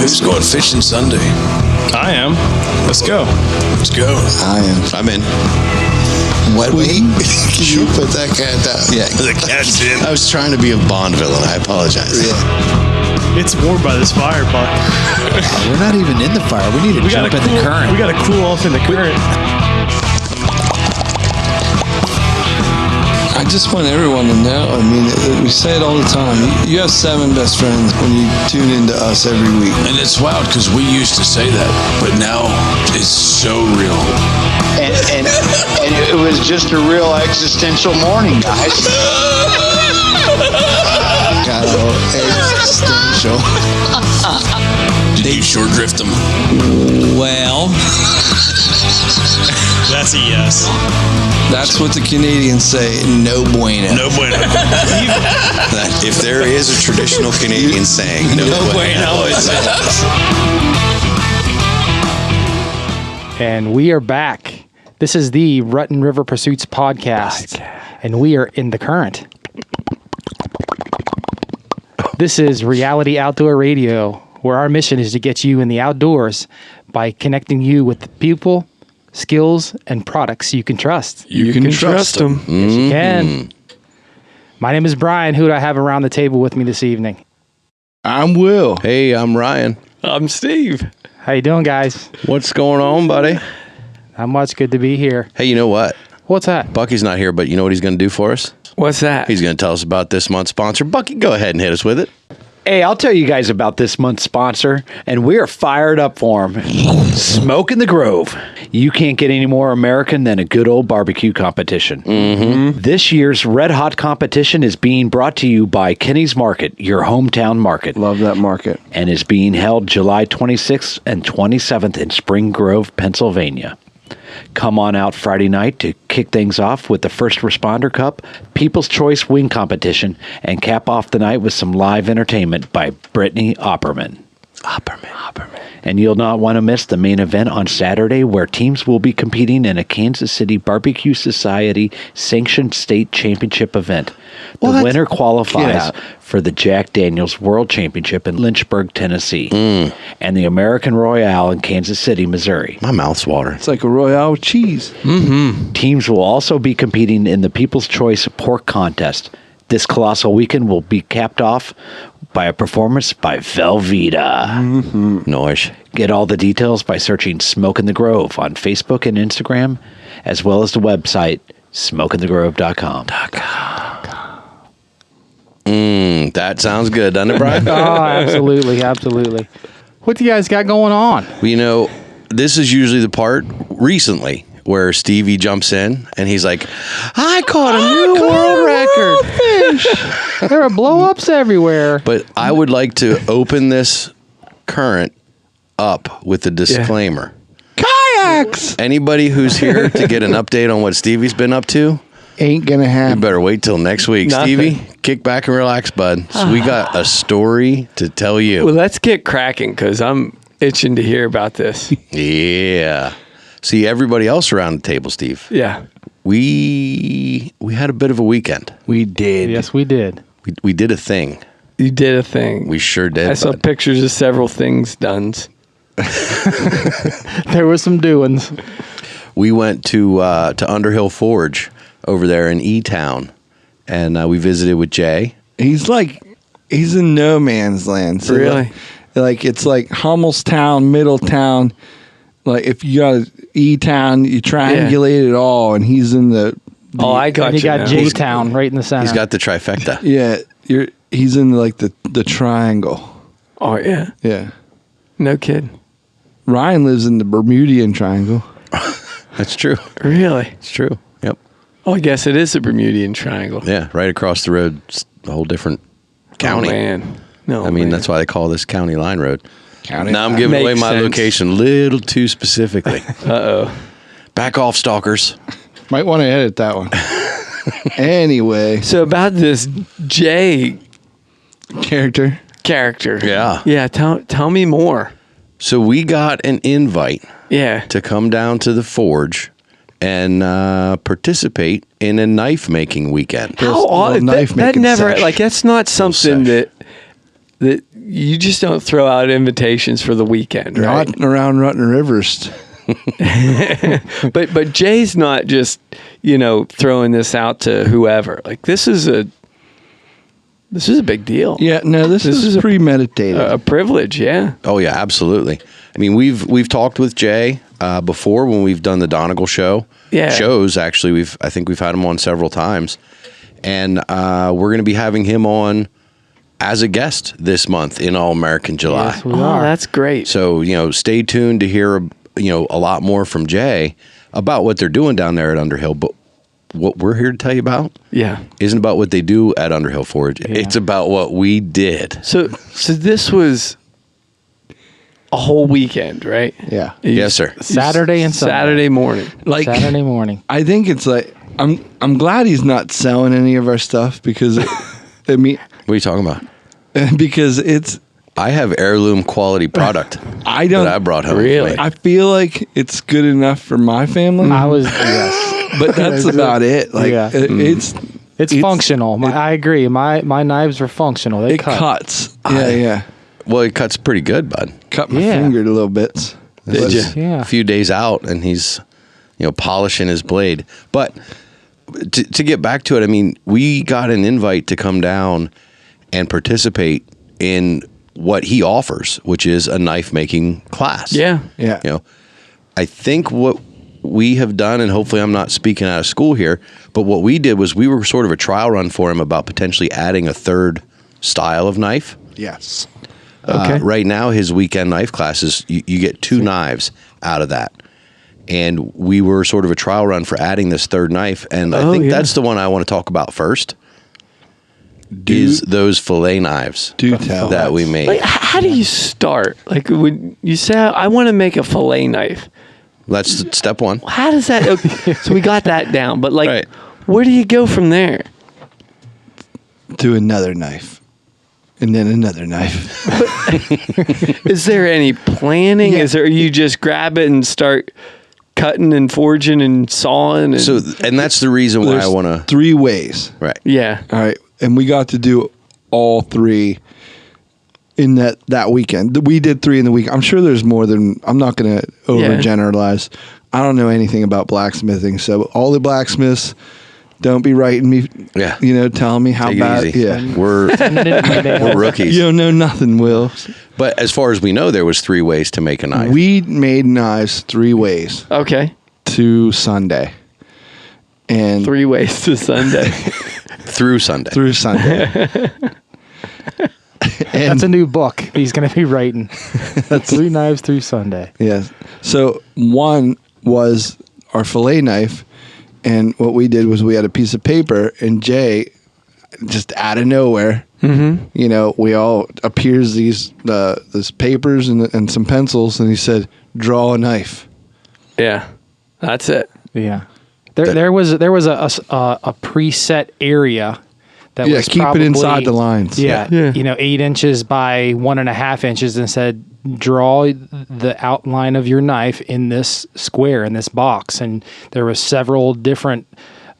Who's going fishing Sunday? I am. Let's go. Let's go. I am. I'm in. What week? Can you put that cat down? Yeah. The cat's in. I was trying to be a Bond villain. I apologize. Yeah. It's warm by this fire, Buck. We're not even in the fire. We need to jump in the current. We got to cool off in the current. I just want everyone to know. I mean, we say it all the time. You have 7 best friends when you tune into us every week. And it's wild because we used to say that, but now it's so real. And it was just a real existential morning, guys. Got all existential. Did you short drift them? Well, That's a yes. that's what the Canadians say. No bueno. No bueno. If there is a traditional Canadian saying, no bueno. And we are back. This is the Rutten River Pursuits podcast, and we are in the current. This is Reality Outdoor Radio, where our mission is to get you in the outdoors by connecting you with the people, skills, and products you can trust. You can trust them. Yes, you can. My name is Brian. Who do I have around the table with me this evening? I'm Will. Hey, I'm Ryan. I'm Steve. How you doing, guys? What's going on, buddy? Not much. Good to be here. Hey, you know what? What's that? Bucky's not here, but you know what he's going to do for us? What's that? He's going to tell us about this month's sponsor. Bucky, go ahead and hit us with it. Hey, I'll tell you guys about this month's sponsor, and we are fired up for him. Smoke in the Grove. You can't get any more American than a good old barbecue competition. Mm-hmm. This year's Red Hot competition is being brought to you by Kenny's Market, your hometown market. Love that market. And is being held July 26th and 27th in Spring Grove, Pennsylvania. Come on out Friday night to kick things off with the First Responder Cup, People's Choice Wing Competition, and cap off the night with some live entertainment by Brittany Opperman. And you'll not want to miss the main event on Saturday, where teams will be competing in a Kansas City Barbecue Society sanctioned state championship event. The winner qualifies for the Jack Daniels World Championship in Lynchburg, Tennessee, and the American Royale in Kansas City, Missouri. My mouth's watering. It's like a Royale with cheese. Teams will also be competing in the People's Choice Pork Contest. This colossal weekend will be capped off by a performance by Velveeta. Noise. Get all the details by searching Smoke in the Grove on Facebook and Instagram, as well as the website smokeinthegrove.com. That sounds good, doesn't it, Brian? Oh, absolutely, absolutely. What do you guys got going on? Well, you know, this is usually the part recently where Stevie jumps in and he's like, I caught a new world record. There are blow-ups everywhere. But I would like to open this current up with a disclaimer. Kayaks! Anybody who's here to get an update on what Stevie's been up to, Ain't gonna you happen. better wait till next week. Nothing. Stevie, kick back and relax, bud. So we got a story to tell you. Well, let's get cracking because I'm itching to hear about this. Yeah. See, everybody else around the table, Steve, Yeah. we had a bit of a weekend. We did. Yes, we did. We did a thing. You did a thing. We sure did. I saw bud. pictures of several things done. There were some doings. We went to Underhill Forge over there in E-Town, and we visited with Jay. He's in no man's land. So Really? Like it's like Hummelstown, Middletown. Like if you got E-Town, you triangulate it all, and he's in the Oh, I got And you got now. J-Town right in the center. He's got the trifecta. yeah. He's in like the triangle. Oh, yeah. Yeah. No kidding. Ryan lives in the Bermudian Triangle. That's true. Really? It's true. Yep. Oh, I guess it is a Bermudian Triangle. Yeah, right across the road, it's a whole different county. Oh, man. No, I mean, man. that's why they call this county line road. County Now I'm line. giving away Makes my sense. location a little too specifically. Uh-oh. Back off, stalkers. Might want to edit that one. Anyway, So about this Jay character. character. Yeah. Yeah, tell me more. So we got an invite Yeah. to come down to the forge and participate in a knife making weekend. There's a How little odd. knife That making never, sesh. like, that's not something sesh. that that you just don't throw out invitations for the weekend, right? Not around Rutten Rivers. But Jay's not just, throwing this out to whoever. Like this is a big deal. Yeah, no, this is premeditated. A privilege, yeah. Oh yeah, absolutely. I mean, we've talked with Jay before when we've done the Donegal show. Yeah. Shows actually. I think we've had him on several times, and we're going to be having him on as a guest this month in All American July. Yes, we are. That's great. So stay tuned to hear a lot more from Jay about what they're doing down there at Underhill. But what we're here to tell you about, isn't about what they do at Underhill Forge. Yeah. It's about what we did. So this was a whole weekend, right? Yeah. Yes, sir. Saturday and Sunday. Saturday morning. Like Saturday morning. I think it's like I'm glad he's not selling any of our stuff because What are you talking about? because it's I have heirloom quality product that I brought home. Really? with me. I feel like it's good enough for my family. Yes. But that's about it. Like Yeah. it's functional. I agree. My knives are functional. They it cut. cuts. Yeah. Well, it cuts pretty good, bud. Cut my Yeah. finger to little bits. Did you? Yeah. A few days out, and he's polishing his blade. But to get back to it, I mean, we got an invite to come down and participate in what he offers, which is a knife making class. Yeah. Yeah. I think what we have done, and hopefully I'm not speaking out of school here, but what we did was we were sort of a trial run for him about potentially adding a third style of knife. Yes. Okay. Right now, his weekend knife classes, you get 2 knives out of that. And we were sort of a trial run for adding this third knife. And I think that's the one I want to talk about first. Is those fillet knives Do tell. that we made. Like, how do you start? Like, when you say, I want to make a fillet knife. That's step one. How does that? Okay, so we got that down, but like, Right. where do you go from there? Do another knife. And then another knife. Is there any planning? Yeah. Is there you just grab it and start cutting and forging and sawing? And, And that's the reason why I There's want to. 3 ways. Right. yeah. All right. And we got to do all 3 in that weekend. We did 3 in the week. I'm sure there's more than, I'm not going to overgeneralize. I don't know anything about blacksmithing. So all the blacksmiths, don't be writing me, telling me how Take bad. it easy. Yeah. We're rookies. You don't know nothing, Will. But as far as we know, there was 3 ways to make a knife. We made knives 3 ways Okay. to Sunday. And 3 ways to Sunday. through Sunday. through Sunday. That's a new book he's going to be writing. 3 knives through Sunday. Yes. So one was our fillet knife, and what we did was we had a piece of paper, and Jay, just out of nowhere, we all appears these papers and some pencils, and he said, "Draw a knife." Yeah. That's it. Yeah. There was a preset area that was keep probably, it inside the lines. Yeah, 8 inches by 1.5 inches, and said, draw the outline of your knife in this square, in this box. And there were several different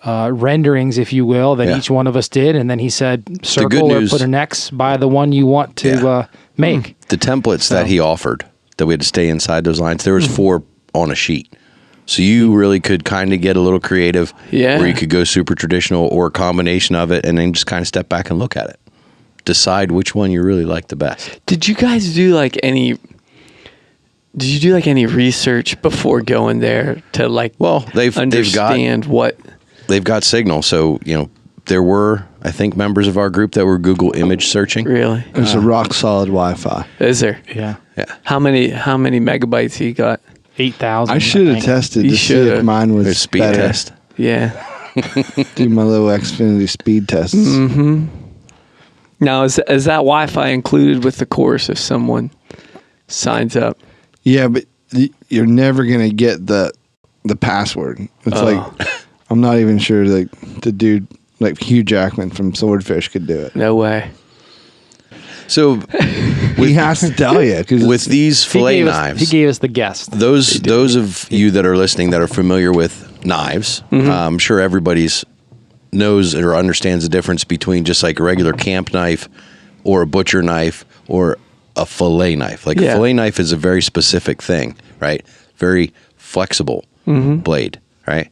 renderings, if you will, that each one of us did. And then he said, circle or put an X by the one you want to make. The templates that he offered that we had to stay inside those lines, there was 4 on a sheet. So you really could kind of get a little creative, where you could go super traditional or a combination of it, and then just kind of step back and look at it. Decide which one you really like the best. Did you guys do any research before going there to understand what they've got signal. So there were, I think, members of our group that were Google image searching. really There's a rock solid Wi-Fi. is there? Yeah. How many megabytes he got? 8,000. I should have tested You to see if should've. mine was There's speed better. test. Yeah. Do my little Xfinity speed tests. Now is that Wi-Fi included with the course if someone signs up? Yeah, but you're never gonna get the password. It's like I'm not even sure the dude like Hugh Jackman from Swordfish could do it. No way. So He has to tell you because with these fillet knives, He gave us the guest. those of you that are listening that are familiar with knives, I'm sure everybody's knows or understands the difference between just like a regular camp knife or a butcher knife or a fillet knife. Like a fillet knife is a very specific thing, right? Very flexible blade, right?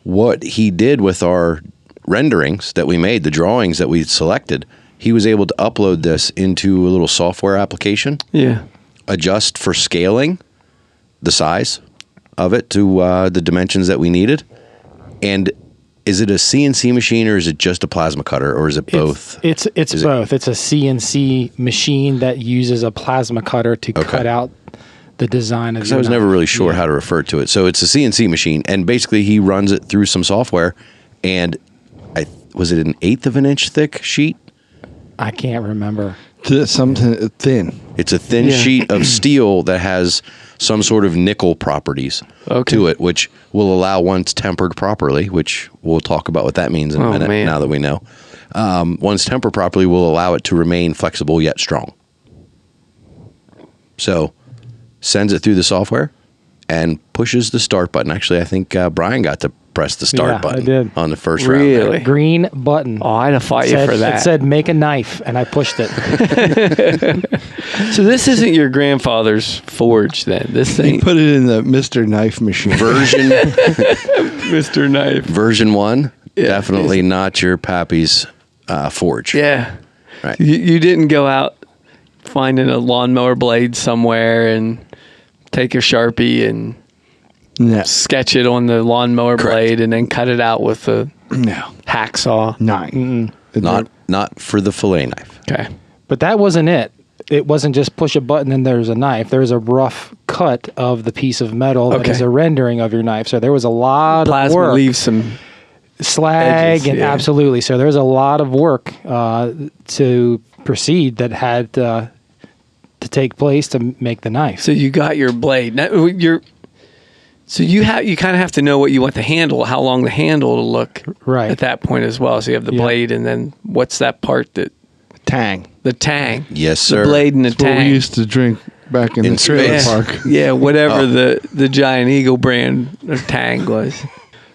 What he did with our renderings that we made, the drawings that we selected, he was able to upload this into a little software application. Yeah. Adjust for scaling the size of it to the dimensions that we needed. And is it a CNC machine or is it just a plasma cutter or is it both? It's both. It's a CNC machine that uses a plasma cutter to cut out the design of your I was knife. never really sure how to refer to it. So it's a CNC machine, and basically he runs it through some software, and was it an 1/8 of an inch thick sheet? I can't remember. Something thin. It's a thin sheet of steel that has some sort of nickel properties to it, which will allow, once tempered properly, which we'll talk about what that means in a minute now that we know, once tempered properly will allow it to remain flexible yet strong. So sends it through the software and pushes the start button. Actually, I think Brian got to press the start button I did. on the first round. Really? Green button. Oh, I'd have fought you for that. It said make a knife, and I pushed it. So this isn't your grandfather's forge then? This He thing? put it in the Mr. Knife machine. Version Mr. Knife. version 1, definitely not your pappy's forge. Yeah. Right. You didn't go out finding a lawnmower blade somewhere and take a Sharpie and No. sketch it on the lawnmower blade and then cut it out with a No. hacksaw. Nine. Not for the fillet knife. Okay. But that wasn't it. It wasn't just push a button and there's a knife. There's a rough cut of the piece of metal that is a rendering of your knife. So there was a lot of Plasma work. leaves some Slag edges, and yeah. absolutely. So there's a lot of work to proceed that had to take place to make the knife. So you got your blade. Now, so you kind of have to know what you want the handle, how long the handle to look Right. at that point as well. So you have the blade, and then what's that part that Tang. the tang? Yes, sir. The blade and the That's what tang. we used to drink back in the trailer yeah. park. Yeah, whatever the Giant Eagle brand of tang was.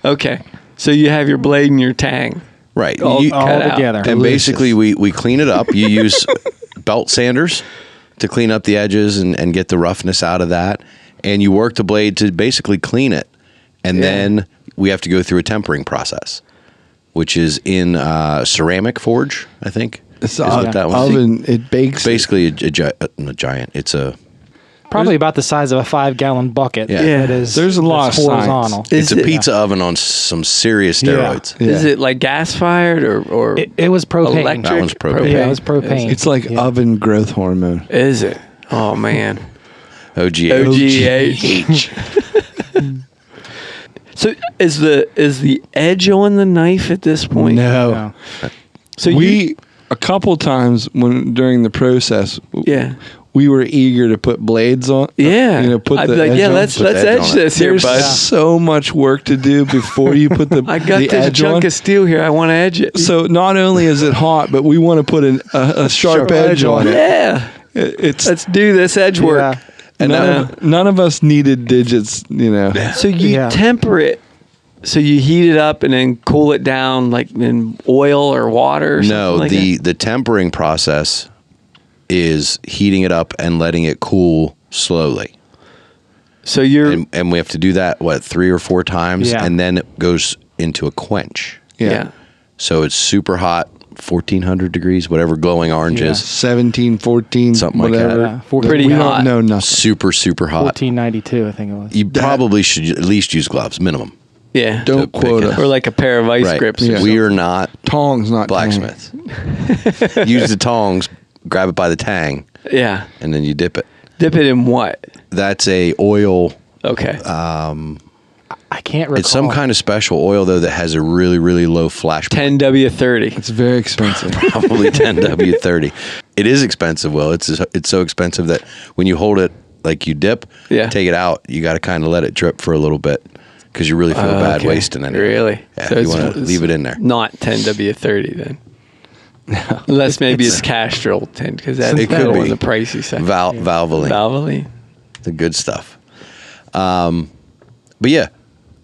Okay, so you have your blade and your tang. Right. All You- cut out. together. And basically, we clean it up. You use belt sanders to clean up the edges and get the roughness out of that. And you work the blade to basically clean it. And then we have to go through a tempering process, which is in ceramic forge, I think. It's is what that one is. oven. It bakes. Basically, a giant. It's a Probably about the size of a 5-gallon bucket. Yeah. That is, There's a lot that's of science. horizontal. it's a it- pizza oven on some serious steroids. Yeah. Is it like gas fired or It was propane. electric? That one's propane. Yeah, it was propane. It's like oven growth hormone. Is it? Oh man. OGH. OGH. So is the edge on the knife at this point? No. So We a couple times during the process, we were eager to put blades on. Yeah. Put I'd the be like, edge yeah, on. let's Put the edge edge on it. this here, There's bud. so much work to do before you put the I got the this edge chunk on. of steel here. I want to edge it. So not only is it hot, but we want to put a sharp edge on it. Yeah. It's Let's do this edge work. Yeah. and none of us needed digits. So you temper it. So you heat it up and then cool it down like in oil or water or something No, like that? the tempering process is heating it up and letting it cool slowly. So you're And we have to do that, 3 or 4 times, Yeah. and then it goes into a quench. yeah. So it's super hot, 1,400 degrees, whatever glowing orange is. 17, 14, Something like whatever. that. Yeah, Pretty we hot. don't know nothing. Super, super hot. 1492, I think it was. You probably should at least use gloves, minimum. Yeah. Don't to quote pick it us. Or like a pair of vice Right. grips. Yeah. We are not Tongs, not blacksmiths. Use the tongs, grab it by the tang, Yeah. and then you dip it. Dip it in what? That's a oil. Okay. I can't recall. It's some kind of special oil, though, that has a really, really low flash point. 10W30. It's very expensive. Probably 10W30. It is expensive, Will. It's so expensive that when you hold it like you dip, take it out, you got to kind of let it drip for a little bit because you really feel bad Okay. wasting it. Really? Yeah, So you it's- want to leave it in there. Not 10W30 then. Unless maybe it's Castrol 10 because that's It could on be. the pricey side. Valvoline. Valvoline. The good stuff. But yeah,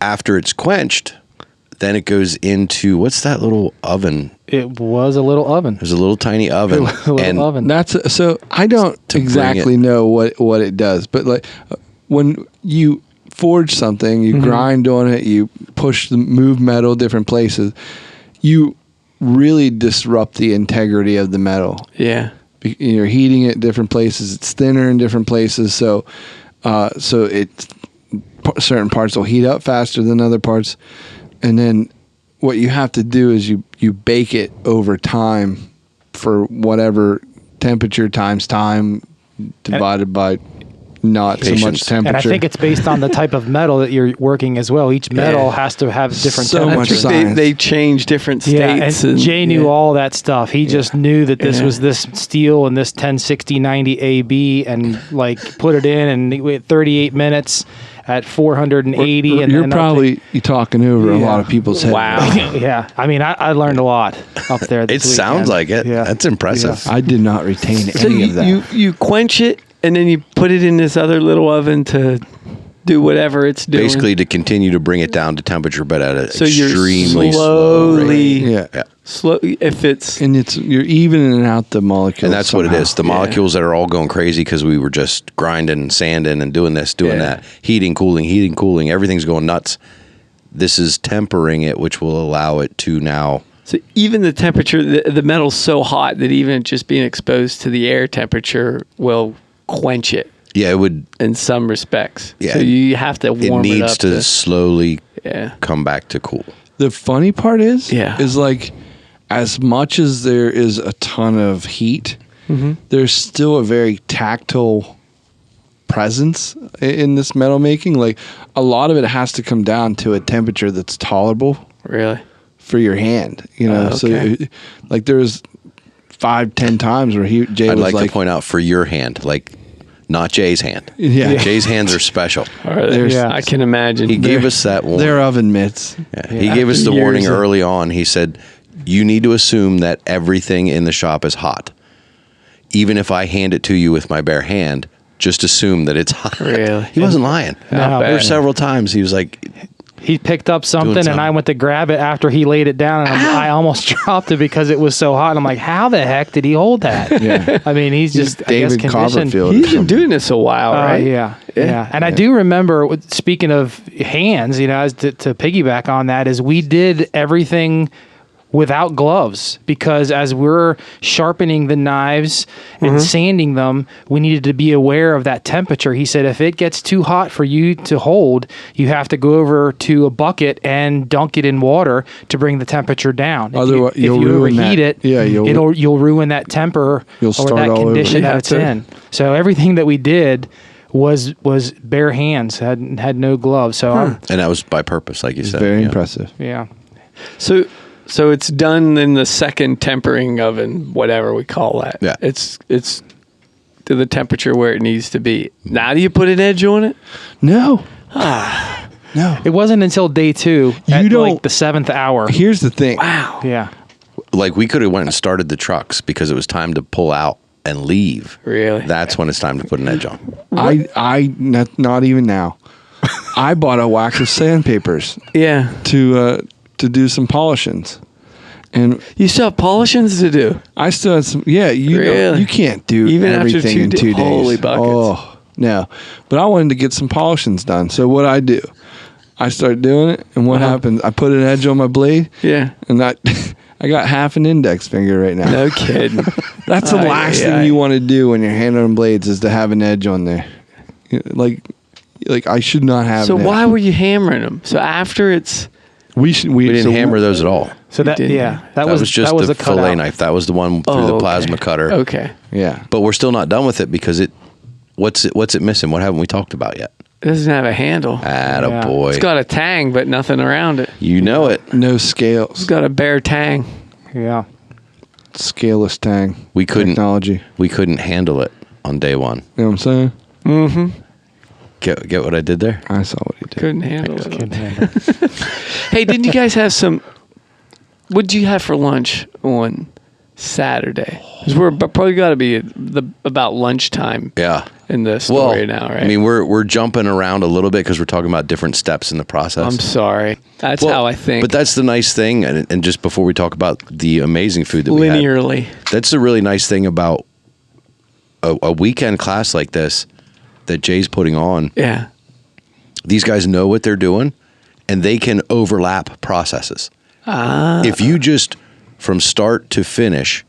after it's quenched, then it goes into, what's that little oven? It was a little oven. There's a little tiny oven. Little oven. So I don't exactly know what it does, but like when you forge something, you grind on it, you move metal different places, you really disrupt the integrity of the metal. Yeah. You're heating it different places. It's thinner in different places, so it's certain parts will heat up faster than other parts, and then what you have to do is you bake it over time for whatever temperature times time divided by not Patience. so much temperature. And I think it's based on the type of metal that you're working as well. Each metal has to have different So much temperatures. science. They change different states. And Jay knew all that stuff. He just knew that this was this steel and this 1060-90 AB, and like put it in and wait 38 minutes at 480. You're probably talking over a lot of people's heads. Wow. Yeah. I mean, I learned a lot up there. It This sounds weekend. like it. Yeah. That's impressive. I did not retain So any of that. you quench it and then you put it in this other little oven to do whatever it's doing. Basically, to continue to bring it down to temperature, but at an so you're extremely slow rate. Yeah. slow. If it's And you're evening out the molecules. And that's what it somehow. is. The molecules that are all going crazy because we were just grinding, sanding, and doing this, doing that. Heating, cooling. Everything's going nuts. This is tempering it, which will allow it to now. so even the temperature, the metal's so hot that even just being exposed to the air temperature will quench it Yeah, it would. in some respects. Yeah. So you have to It warm it, needs up to slowly yeah. come back to cool. The funny part is Yeah. like as much as there is a ton of heat, there's still a very tactile presence in this metal making. Like a lot of it has to come down to a temperature that's tolerable Really? for your hand. You know, okay. so like there's 5-10 times where Jay I'd was like to point out for your hand, like not Jay's hand. Yeah. Jay's hands are special. I can imagine. He gave us that warning. they're oven mitts. Yeah. He gave us the After warning years of- early on. He said, you need to assume that everything in the shop is hot. Even if I hand it to you with my bare hand, just assume that it's hot. Really? He wasn't lying. No, There were but- several times he was like, He picked up something, something. and I went to grab it after he laid it down, and I almost dropped it because it was so hot. And I'm like, how the heck did he hold that? Yeah. I mean, he's just David I guess, conditioned. Copperfield. He's been doing this a while, right? Yeah. And I do remember, speaking of hands, as to piggyback on that, is we did everything without gloves because as we're sharpening the knives and sanding them, we needed to be aware of that temperature. He said, if it gets too hot for you to hold, you have to go over to a bucket and dunk it in water to bring the temperature down. Otherwise, if you you'll ruin overheat that. it, Yeah, you'll ruin that temper You'll or start that all over. condition Yeah, that it's so- in. So everything that we did was bare hands, had no gloves. So and that was by purpose, like you said. Very Yeah. impressive. yeah. So it's done in the second tempering oven, whatever we call that. Yeah. It's to the temperature where it needs to be. Now do you put an edge on it? No. No. It wasn't until day 2 You at don't- like the 7th hour. Here's the thing. Wow. Yeah. Like we could have went and started the trucks because it was time to pull out and leave. Really? That's when it's time to put an edge on. I not even now. I bought a wax of sandpapers Yeah. to do some polishings. And You still have polishings to do. I still had some. Yeah, Really? you can't do Even after everything in 2 days. holy buckets. Oh no! But I wanted to get some polishings done. So what I do, I start doing it, and what happens? I put an edge on my blade, Yeah. and I got half an index finger right now. No kidding. That's the last thing you want to do when you're handling blades is to have an edge on there. Like I should not have. So an why edge. were you hammering them? So after it's we We didn't hammer those at all. So that didn't? that was just that was the a cutout. fillet knife. That was the one through the okay. plasma cutter. Okay. Yeah. But we're still not done with it because what's it missing? What haven't we talked about yet? It doesn't have a handle. Attaboy. It's got a tang, but nothing around it. You know it. No It's scales. got a bare tang. Yeah. Scaleless tang. We couldn't Technology. We couldn't handle it on day one. You know what I'm saying? Get what I did there? I saw what he did. Couldn't handle it. Hey, didn't you guys have some? What did you have for lunch on Saturday. 'Cause we're probably got to be about lunchtime. Yeah. In the story now, right? I mean, we're jumping around a little bit because we're talking about different steps in the process. I'm sorry. That's how I think. But that's the nice thing. And just before we talk about the amazing food that we had, linearly, that's the really nice thing about a weekend class like this that Jay's putting on. Yeah. These guys know what they're doing, and they can overlap processes. If you just, from start to finish,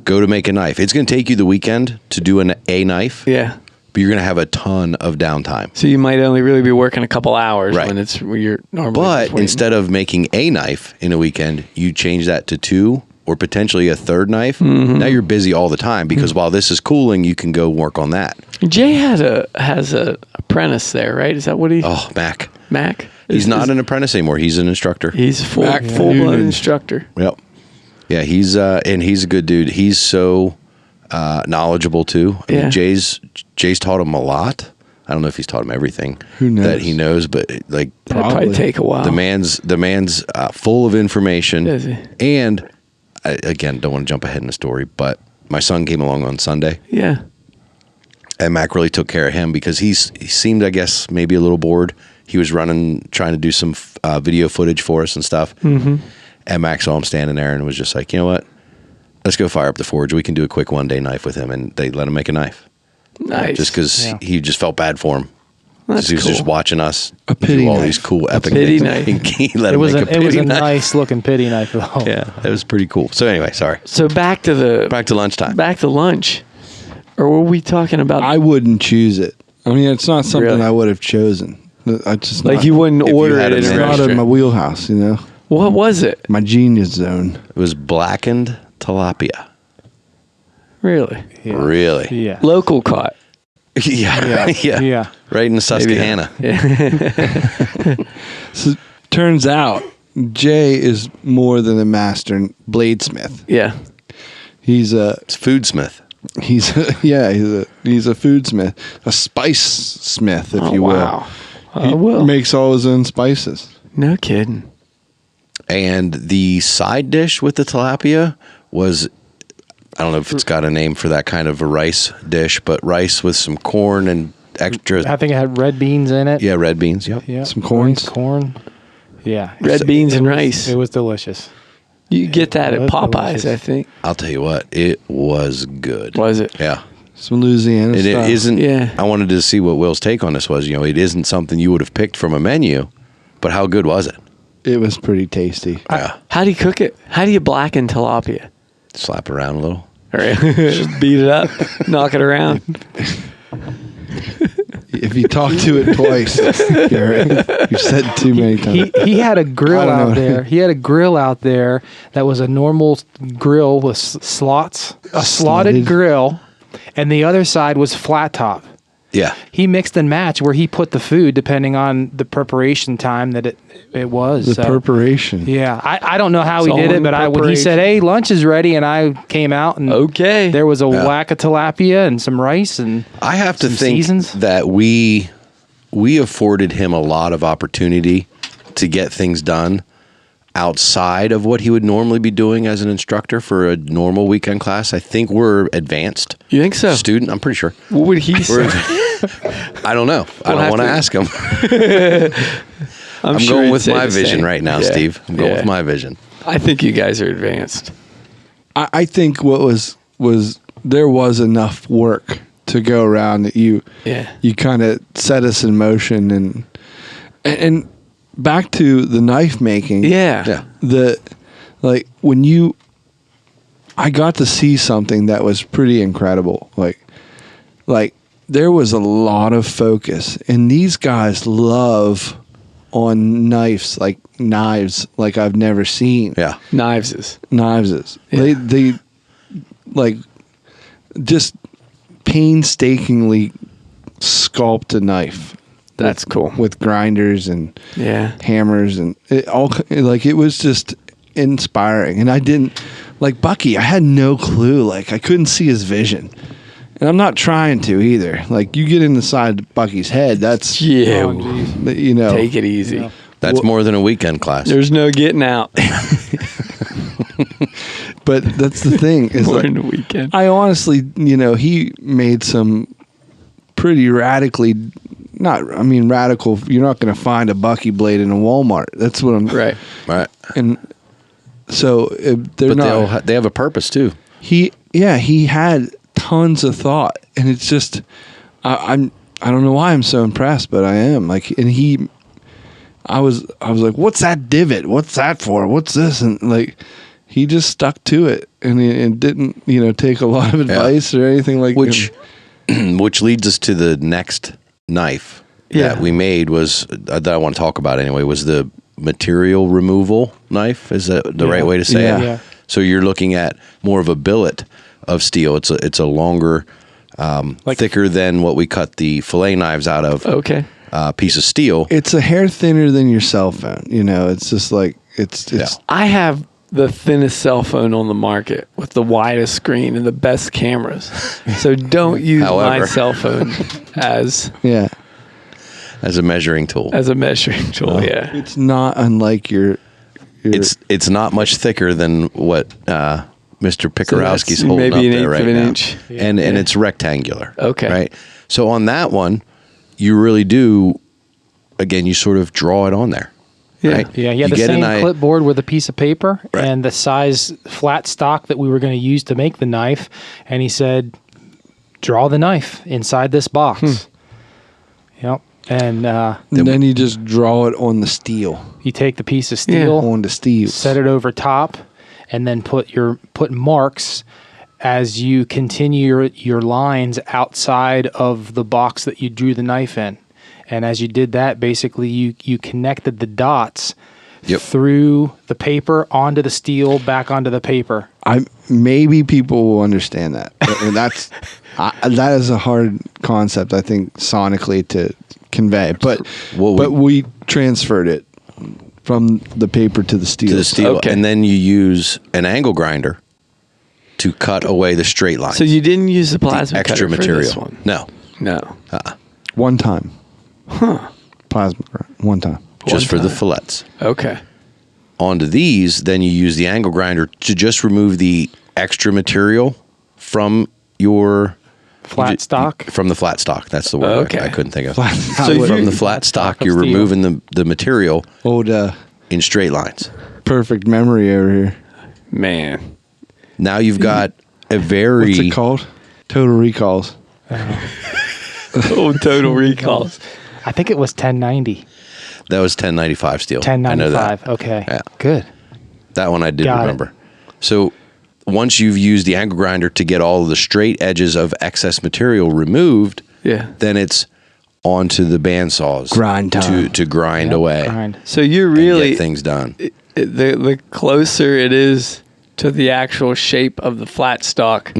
go to make a knife, it's going to take you the weekend to do a knife. Yeah. But you're going to have a ton of downtime. So you might only really be working a couple hours Right. when you're normally. But instead of making a knife in a weekend, you change that to 2 or potentially a third knife. Mm-hmm. Now you're busy all the time because while this is cooling, you can go work on that. Jay has a apprentice there, right? Is that what he? Oh, Mac. Mac. He's not an apprentice anymore. He's an instructor. He's a full Mac blood Noonan. instructor. Yep. Yeah, he's a good dude. He's so knowledgeable too. I mean, Yeah. Jay's taught him a lot. I don't know if he's taught him everything Who knows? that he knows, but like That'd probably take a while. the man's full of information. Is he? And again, don't want to jump ahead in the story, but my son came along on Sunday, Yeah. and Mac really took care of him because he seemed, I guess, maybe a little bored. He was trying to do some video footage for us and stuff. Mm-hmm. And Mac saw him standing there and was just like, you know what? Let's go fire up the forge. We can do a quick one-day knife with him. And they let him make a knife. Nice. Just because he just felt bad for him. That's He was cool. just watching us A pity do all knife. these cool epic pity things. knife. He let It him was make a a pity knife. nice looking pity knife though. Yeah, it was pretty cool. So anyway, sorry. So back to lunchtime. Back to lunch. Or were we talking about? I wouldn't choose it. I mean, it's not something Really? I would have chosen. I just like not, you wouldn't if you order had it a in a menu. not in my restaurant. wheelhouse, you know. What was it? My genius zone. It was blackened tilapia. Really? Yeah. Really? Yeah. Local caught. Yeah. Yeah. Right in Susquehanna. So turns out Jay is more than a master bladesmith. Yeah. He's a It's foodsmith. he's a foodsmith, a spice smith, if Oh, you will. wow. He Well. makes all his own spices. No kidding. And the side dish with the tilapia was, I don't know if it's got a name for that kind of a rice dish, but rice with some corn and extra. I think it had red beans in it. Yeah, red beans. Yep. Yeah. Some corns? Corn. Yeah. Red beans and rice. It was delicious. You get that at That's Popeyes, delicious. I think. I'll tell you what, it was good. Was it? Yeah. Some Louisiana And it stuff. isn't, Yeah. I wanted to see what Will's take on this was. You know, it isn't something you would have picked from a menu, but how good was it? It was pretty tasty. Yeah. How do you cook it? How do you blacken tilapia? Slap around a little. All right. Just beat it up, knock it around. If you talk to it twice, you've said too many times. He had a grill I don't out know. there. He had a grill out there that was a normal grill with slots, a slotted Slotted. grill, and the other side was flat top. Yeah. He mixed and matched where he put the food depending on the preparation time that it was. The So, preparation. yeah, I don't know how It's he all did in it, the but when he said, "Hey, lunch is ready," and I came out and Okay. there was a whack of tilapia and some rice and I have to some think seasons. that we afforded him a lot of opportunity to get things done outside of what he would normally be doing as an instructor for a normal weekend class. I think we're advanced. You think so? Student, I'm pretty sure. What would he say? I don't know. I We'll don't have want to to- ask him. I'm sure going he'd with say my the vision same. right now, Yeah. Steve. I'm going Yeah. with my vision. I think you guys are advanced. I think what was there was enough work to go around that you kind of set us in motion and back to the knife making. Yeah. I got to see something that was pretty incredible. Like there was a lot of focus, and these guys love on knives like I've never seen. Yeah. Knives. Yeah. They like just painstakingly sculpt a knife. That's cool. With grinders and Yeah. hammers and it was just inspiring. And I didn't like Bucky. I had no clue. Like I couldn't see his vision, and I'm not trying to either. Like you get inside Bucky's head, that's Yeah. you know. Take it easy. That's more than a weekend class. There's no getting out. But that's the thing. Is More like, in the weekend. I honestly, he made some pretty radical. You're not going to find a Bucky blade in a Walmart. That's what I'm. Right. Right. And so they're But not. they have a purpose too. He had tons of thought, and it's just, I don't know why I'm so impressed, but I am. Like, and I was like, what's that divot? What's that for? What's this? And like, he just stuck to it, and didn't, take a lot of advice or anything like which leads us to the next knife that we made was that I want to talk about anyway was the material removal knife. Is that the right way to say it? Yeah. So you're looking at more of a billet of steel. It's a longer, thicker than what we cut the fillet knives out of. Okay. Piece of steel. It's a hair thinner than your cell phone. It's just like it's. I have the thinnest cell phone on the market with the widest screen and the best cameras. So don't use my cell phone as a measuring tool. As a measuring tool, yeah. It's not unlike your It's not much thicker than what Mr. Pikarowski's So holding up maybe an there eighth right of an now. inch. And it's rectangular. Okay. Right? So on that one, you really do, again, you sort of draw it on there. Yeah. Right? Yeah, he had You the get same an clipboard with a piece of paper Right. and the size flat stock that we were going to use to make the knife. And he said, draw the knife inside this box. Yep. And then you just draw it on the steel. you take the piece of steel, On the steel. set it over top, and then put marks as you continue your lines outside of the box that you drew the knife in. And as you did that, basically you connected the dots through the paper onto the steel, back onto the paper. Maybe people will understand that. And that is a hard concept, I think, sonically to convey. But we transferred it from the paper to the steel. Okay. And then you use an angle grinder to cut away the straight lines. So you didn't use the plasma extra cutter material. for this one? No. No. One time. Plasma grind. One time. Just for the fillets. Okay. Onto these, then you use the angle grinder to just remove the extra material from your Flat stock? From the flat stock. That's the word Okay. I couldn't think of. So From the flat stock, of you're steel. removing the material Old in straight lines. perfect memory over here. Man. Now you've got a very What's it called? Total Recalls. Oh, total recalls. I think it was 1090. that was 1095 steel. I know that. 1095. Okay. Yeah. Good. That one I did Got it. remember. So once you've used the angle grinder to get all of the straight edges of excess material removed, then it's onto the bandsaws Grind time. to grind away. Grind. So you're and really get things done. the closer it is to the actual shape of the flat stock,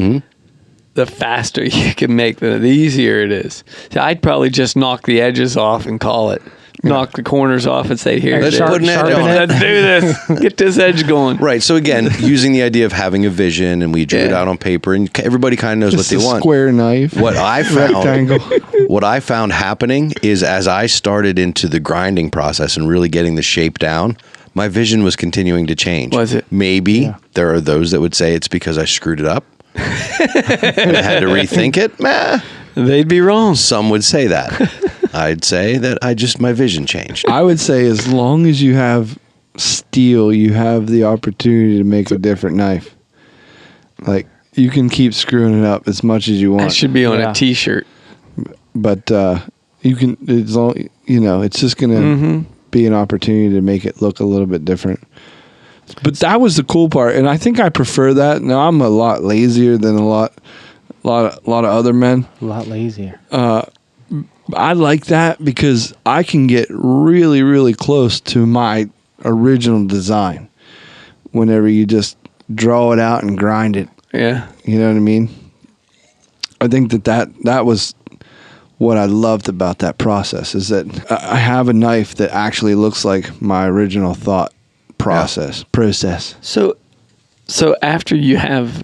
the faster you can make them, the easier it is. So I'd probably just knock the edges off and call it. Knock the corners off and say, here, Let's put an edge sharpen on it. it. let's do this. Get this edge going. Right. So again, using the idea of having a vision, and we drew it Yeah. out on paper, and everybody kind of knows Just what they a want. square knife. What I found, Rectangle. what I found happening is as I started into the grinding process and really getting the shape down, my vision was continuing to change. Was it? Maybe there are those that would say it's because I screwed it up and I had to rethink it. Meh. They'd be wrong. Some would say that. I'd say that my vision changed. I would say as long as you have steel, you have the opportunity to make a different knife. Like, you can keep screwing it up as much as you want. That should be on Yeah. a T-shirt. But you can, as long, it's just going to be an opportunity to make it look a little bit different. But that was the cool part, and I think I prefer that. Now I'm a lot lazier than a lot of other men. A lot lazier. I like that because I can get really, really close to my original design whenever you just draw it out and grind it. Yeah. You know what I mean? I think that was what I loved about that process, is that I have a knife that actually looks like my original thought process. So after you have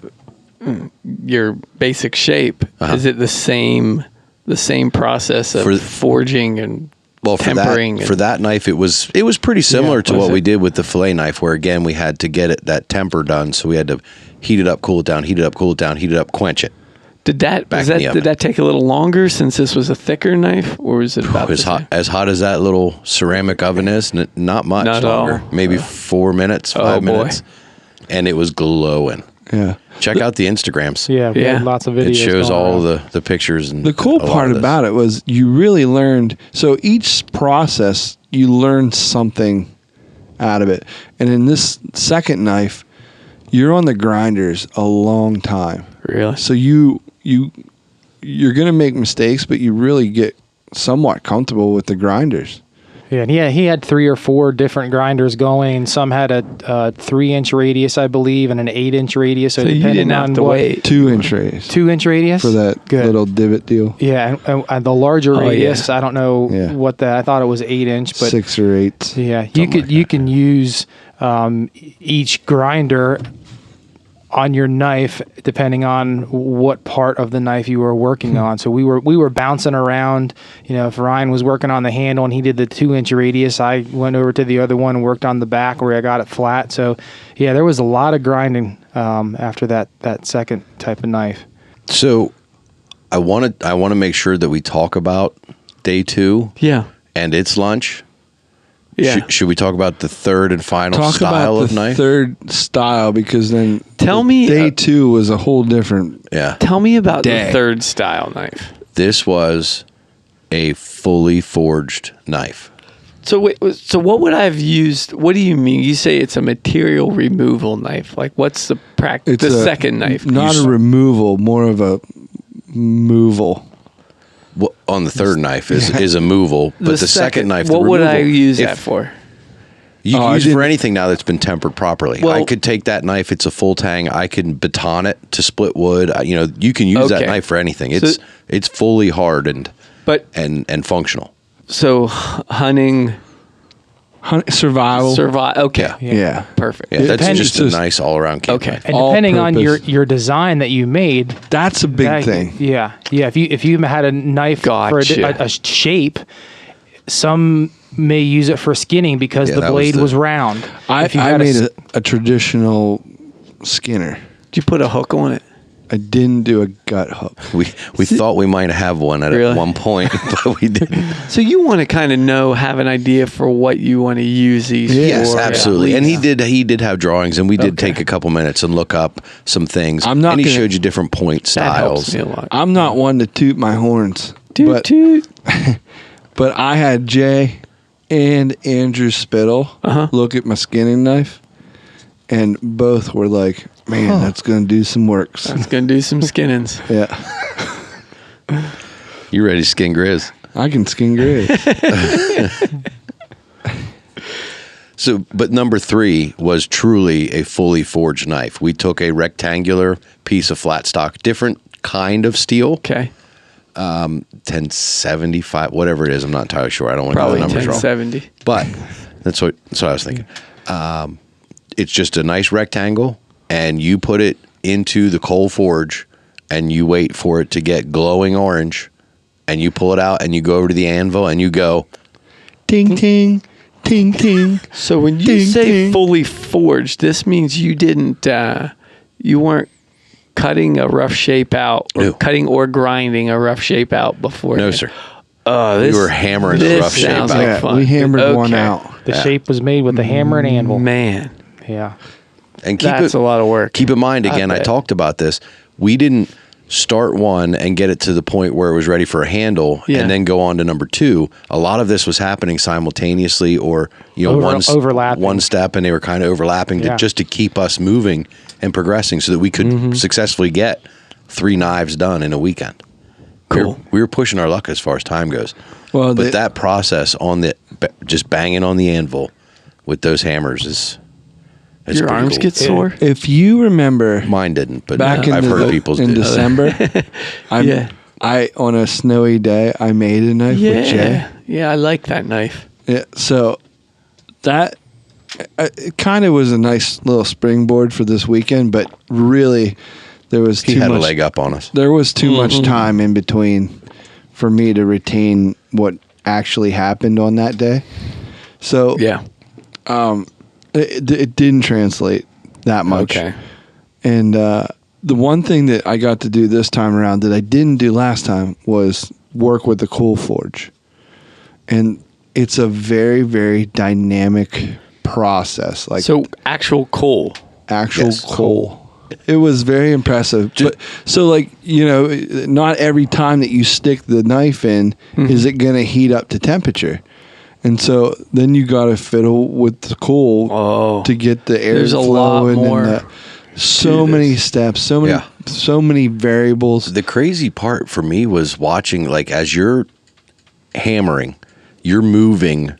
your basic shape, is it the same process of forging and Well, tempering. for that knife, it was pretty similar to what we did with the fillet knife, where again we had to get that temper done, so we had to heat it up, cool it down, heat it up, cool it down, heat it up, quench it. Did that take a little longer since this was a thicker knife, or was it about as hot as that little ceramic oven is? Not much Not longer. all. Maybe 4 minutes, 5 minutes, and it was glowing. Yeah. Check out the Instagrams. Yeah, we had lots of videos. It shows going all around. the pictures. And the cool part about it was you really learned. So each process, you learned something out of it. And in this second knife, you're on the grinders a long time. Really? So you're going to make mistakes, but you really get somewhat comfortable with the grinders. Yeah, and he had 3 or 4 different grinders going. Some had a 3-inch radius, I believe, and an 8-inch radius. So you depending didn't have on to wait. 2-inch radius 2-inch radius for that little divot deal. Yeah, and the larger radius, I don't know what that. I thought it was 8-inch, but 6 or 8. Yeah, you can use each grinder on your knife depending on what part of the knife you were working on. So we were bouncing around. You know, if Ryan was working on the handle and he did the 2-inch radius, I went over to the other one and worked on the back where I got it flat. So yeah, there was a lot of grinding after that second type of knife. So I want to make sure that we talk about day 2. Yeah. And its lunch. Yeah. Should we talk about the third and final style of knife? Third style, because then Tell me day 2 was a whole different. Yeah. Tell me about Day. the third style knife. This was a fully forged knife. So wait, so what would I have used? What do you mean? You say it's a material removal knife. Like, what's the practice? It's The a- second knife. Not a removal, more of a moval. Well, on the third knife is a moval, but the second knife. What the would I removal, use if- that for? You Oh, can I use it for didn't- anything now that's been tempered properly. Well- I could take that knife; it's a full tang. I can baton it to split wood. You can use that Okay. knife for anything. So- It's fully hardened But and functional. so hunting, Survival. Okay. Yeah. Perfect. Yeah, that's depends- just a nice all around kit. Okay. knife. And All depending on purpose. your design that you made, That's a big that- thing. Yeah. If you had a knife for Gotcha. a shape, some may use it for skinning because Yeah, the that was blade the- was round. I If you had made a traditional Skinner. Did you put a hook on it? I didn't do a gut hook. We thought we might have one at Really? one point, but we didn't. So you want to kind of have an idea for what you want to use these Yes, for. absolutely. And he did have drawings, and we did Okay. take a couple minutes and look up some things. I'm not and he gonna- showed you different point That helps styles. me a lot. I'm not one to toot my horns. Toot, but, toot. but I had Jay and Andrew Spittle look at my skinning knife, and both were like, man, that's going to do some works. That's going to do some skinnings. Yeah. You ready to skin Grizz? I can skin grizz. So, but number 3 was truly a fully forged knife. We took a rectangular piece of flat stock, different kind of steel, Okay. 1075, whatever it is. I'm not entirely sure. I don't want to get Probably the numbers wrong. 1070. But that's what I was thinking. It's just a nice rectangle, and you put it into the coal forge, and you wait for it to get glowing orange, and you pull it out, and you go over to the anvil, and you go, Ting, ting, ting, ting. So when you Ding, say ding. fully forged, this means you didn't, you weren't cutting a rough shape out or No. cutting or grinding a rough shape out before. no, sir. Oh, this, We were hammering the this rough shape sounds out. like Yeah, fun. we hammered one Okay. out. The shape was made with a hammer and anvil. Man, Yeah. And keep that's it, a lot of work. Keep in mind, again, I bet. talked about this. We didn't start one and get it to the point where it was ready for a handle Yeah. and then go on to number 2. A lot of this was happening simultaneously, or Overlapping. one step, and they were kind of overlapping Yeah. just to keep us moving and progressing so that we could successfully get 3 knives done in a weekend. Cool. We were pushing our luck as far as time goes. Well, But that process on just banging on the anvil with those hammers is Your pretty arms cool. get sore. If you remember Mine didn't, but back in, I've heard people's in did. December, Yeah. I on a snowy day, I made a knife with Jay. Yeah, I like that knife. Yeah, so that it kind of was a nice little springboard for this weekend, but really there was He too had much a leg up on us. There was too much time in between for me to retain what actually happened on that day. So Yeah. it didn't translate that much. Okay. And the one thing that I got to do this time around that I didn't do last time was work with the coal forge. And it's a very, very dynamic process. Like So actual coal. actual coal. It was very impressive. But so like, not every time that you stick the knife in is it going to heat up to temperature. And so then you got to fiddle with the coal to get the air There's a lot flowing more and so many steps, so many variables. The crazy part for me was watching, like, as you're hammering, you're moving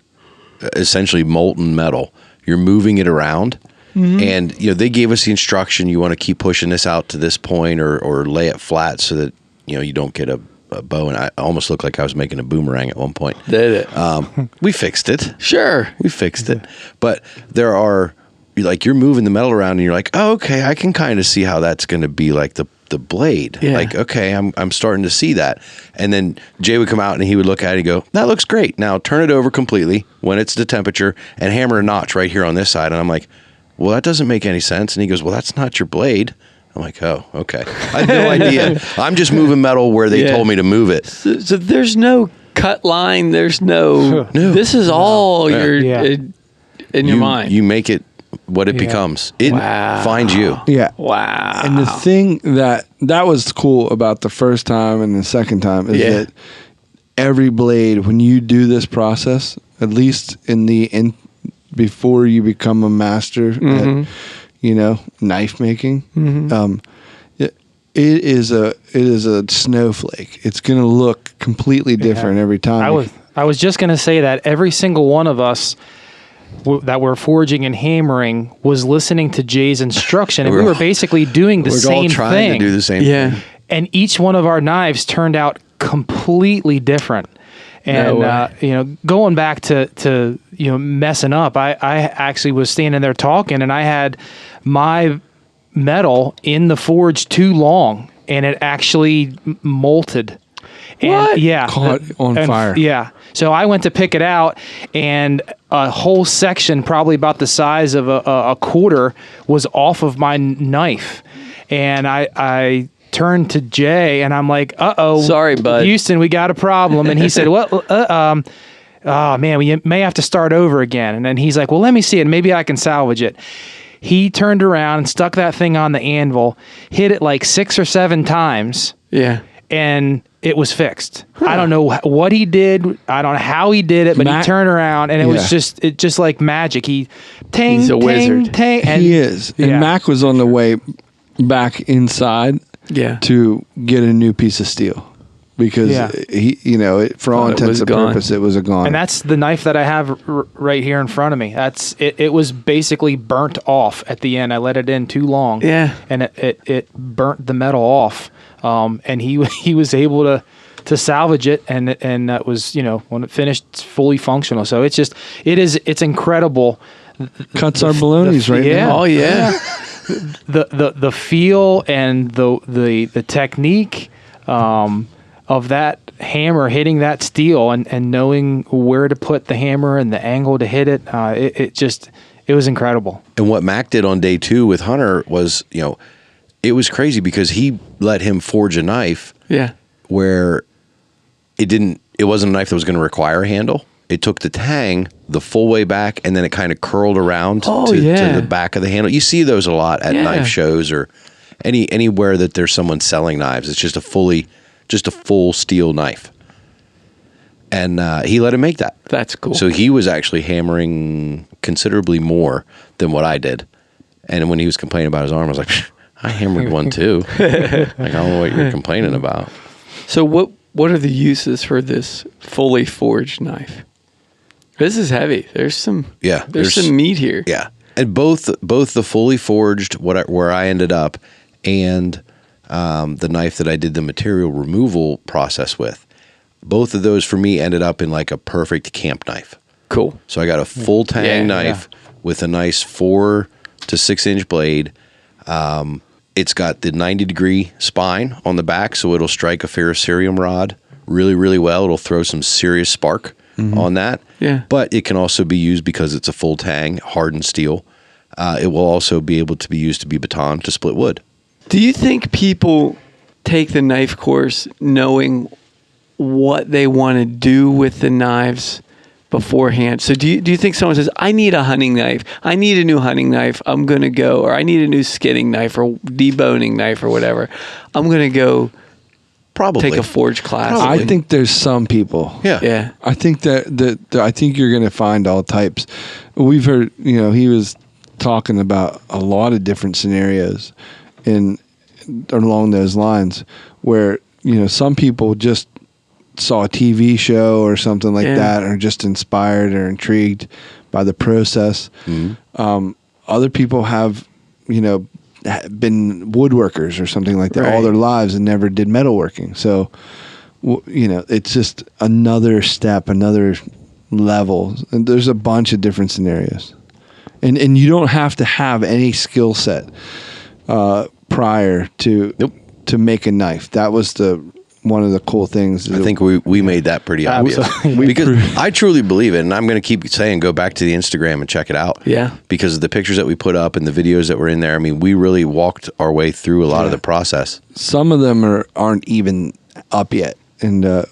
essentially molten metal. You're moving it around. And, they gave us the instruction, you want to keep pushing this out to this point or lay it flat so that, you don't get a bow. And I almost looked like I was making a boomerang at one point. Did it? We fixed it. Sure. We fixed it. But there are, like, you're moving the metal around and you're like, oh, okay, I can kind of see how that's going to be like the blade. Yeah. Like, okay, I'm starting to see that. And then Jay would come out and he would look at it and go, that looks great. Now turn it over completely when it's the temperature and hammer a notch right here on this side. And I'm like, well, that doesn't make any sense. And he goes, well, that's not your blade. I'm like, oh, okay. I had no idea. I'm just moving metal where they told me to move it. So there's no cut line. There's no. This is all in your mind. You make it what it becomes. It finds you. Yeah. Wow. And the thing that was cool about the first time and the second time is that every blade, when you do this process, at least before you become a master at, knife making, it is a snowflake. It's going to look completely different every time. I was just going to say that every single one of us that were forging and hammering was listening to Jay's instruction, and we were basically doing the same all trying thing. to do the same thing. And each one of our knives turned out completely different. And going back to messing up, I actually was standing there talking, and I had my metal in the forge too long, and it actually molted. And, What? Yeah. Caught on fire. Yeah. So I went to pick it out, and a whole section, probably about the size of a quarter, was off of my knife. And I turned to Jay, and I'm like, uh-oh. Sorry, bud. Houston, we got a problem. And he said, well, oh, man, we may have to start over again. And then he's like, well, let me see it. Maybe I can salvage it. He turned around and stuck that thing on the anvil, hit it like 6 or 7 times. Yeah. And it was fixed. I don't know what he did. I don't know how he did it, but he turned around, and it was just like magic. He's a wizard. And he is. And Mac was on the way back inside to get a new piece of steel because he, for all intents and purposes, it was a goner. And that's the knife that I have right here in front of me. That's it. It was basically burnt off at the end. I let it in too long. Yeah. And it burnt the metal off. And he was able to salvage it, and that was, when it finished, it's fully functional. So it's incredible. Cuts our balonies right now. Oh yeah. The feel and the technique of that hammer hitting that steel and knowing where to put the hammer and the angle to hit it, it was incredible. And what Mac did on day 2 with Hunter was, it was crazy because he let him forge a knife where it wasn't a knife that was going to require a handle. It took the tang the full way back, and then it kind of curled around to the back of the handle. You see those a lot at knife shows or anywhere that there's someone selling knives. It's just a full steel knife. And he let him make that. That's cool. So he was actually hammering considerably more than what I did. And when he was complaining about his arm, I was like, I hammered one too. Like, I don't know what you're complaining about. So what are the uses for this fully forged knife? This is heavy. There's some some meat here. Yeah. And both the fully forged where I ended up and the knife that I did the material removal process with, both of those for me ended up in like a perfect camp knife. Cool. So I got a full tang knife with a nice 4 to 6 inch blade. It's got the 90-degree spine on the back, so it'll strike a ferrocerium rod really, really well. It'll throw some serious spark. on that. Yeah. But it can also be used because it's a full tang, hardened steel. It will also be able to be used to be baton to split wood. Do you think people take the knife course knowing what they want to do with the knives beforehand? So do you think someone says, I need a hunting knife, I need a new hunting knife, I'm going to go, or I need a new skinning knife or deboning knife or whatever, I'm going to go Probably take a forge class? I think there's some people. Yeah. Yeah. I think that I think you're going to find all types. We've heard, he was talking about a lot of different scenarios along those lines where, some people just saw a TV show or something like that, or just inspired or intrigued by the process. Other people have, been woodworkers or something like that all their lives and never did metalworking. So, it's just another step, another level. And there's a bunch of different scenarios. And you don't have to have any skill set prior to make a knife. That was one of the cool things. I think we made that pretty obvious. Because I truly believe it, and I'm going to keep saying go back to the Instagram and check it out. Yeah. Because Some of them aren't even up yet, and there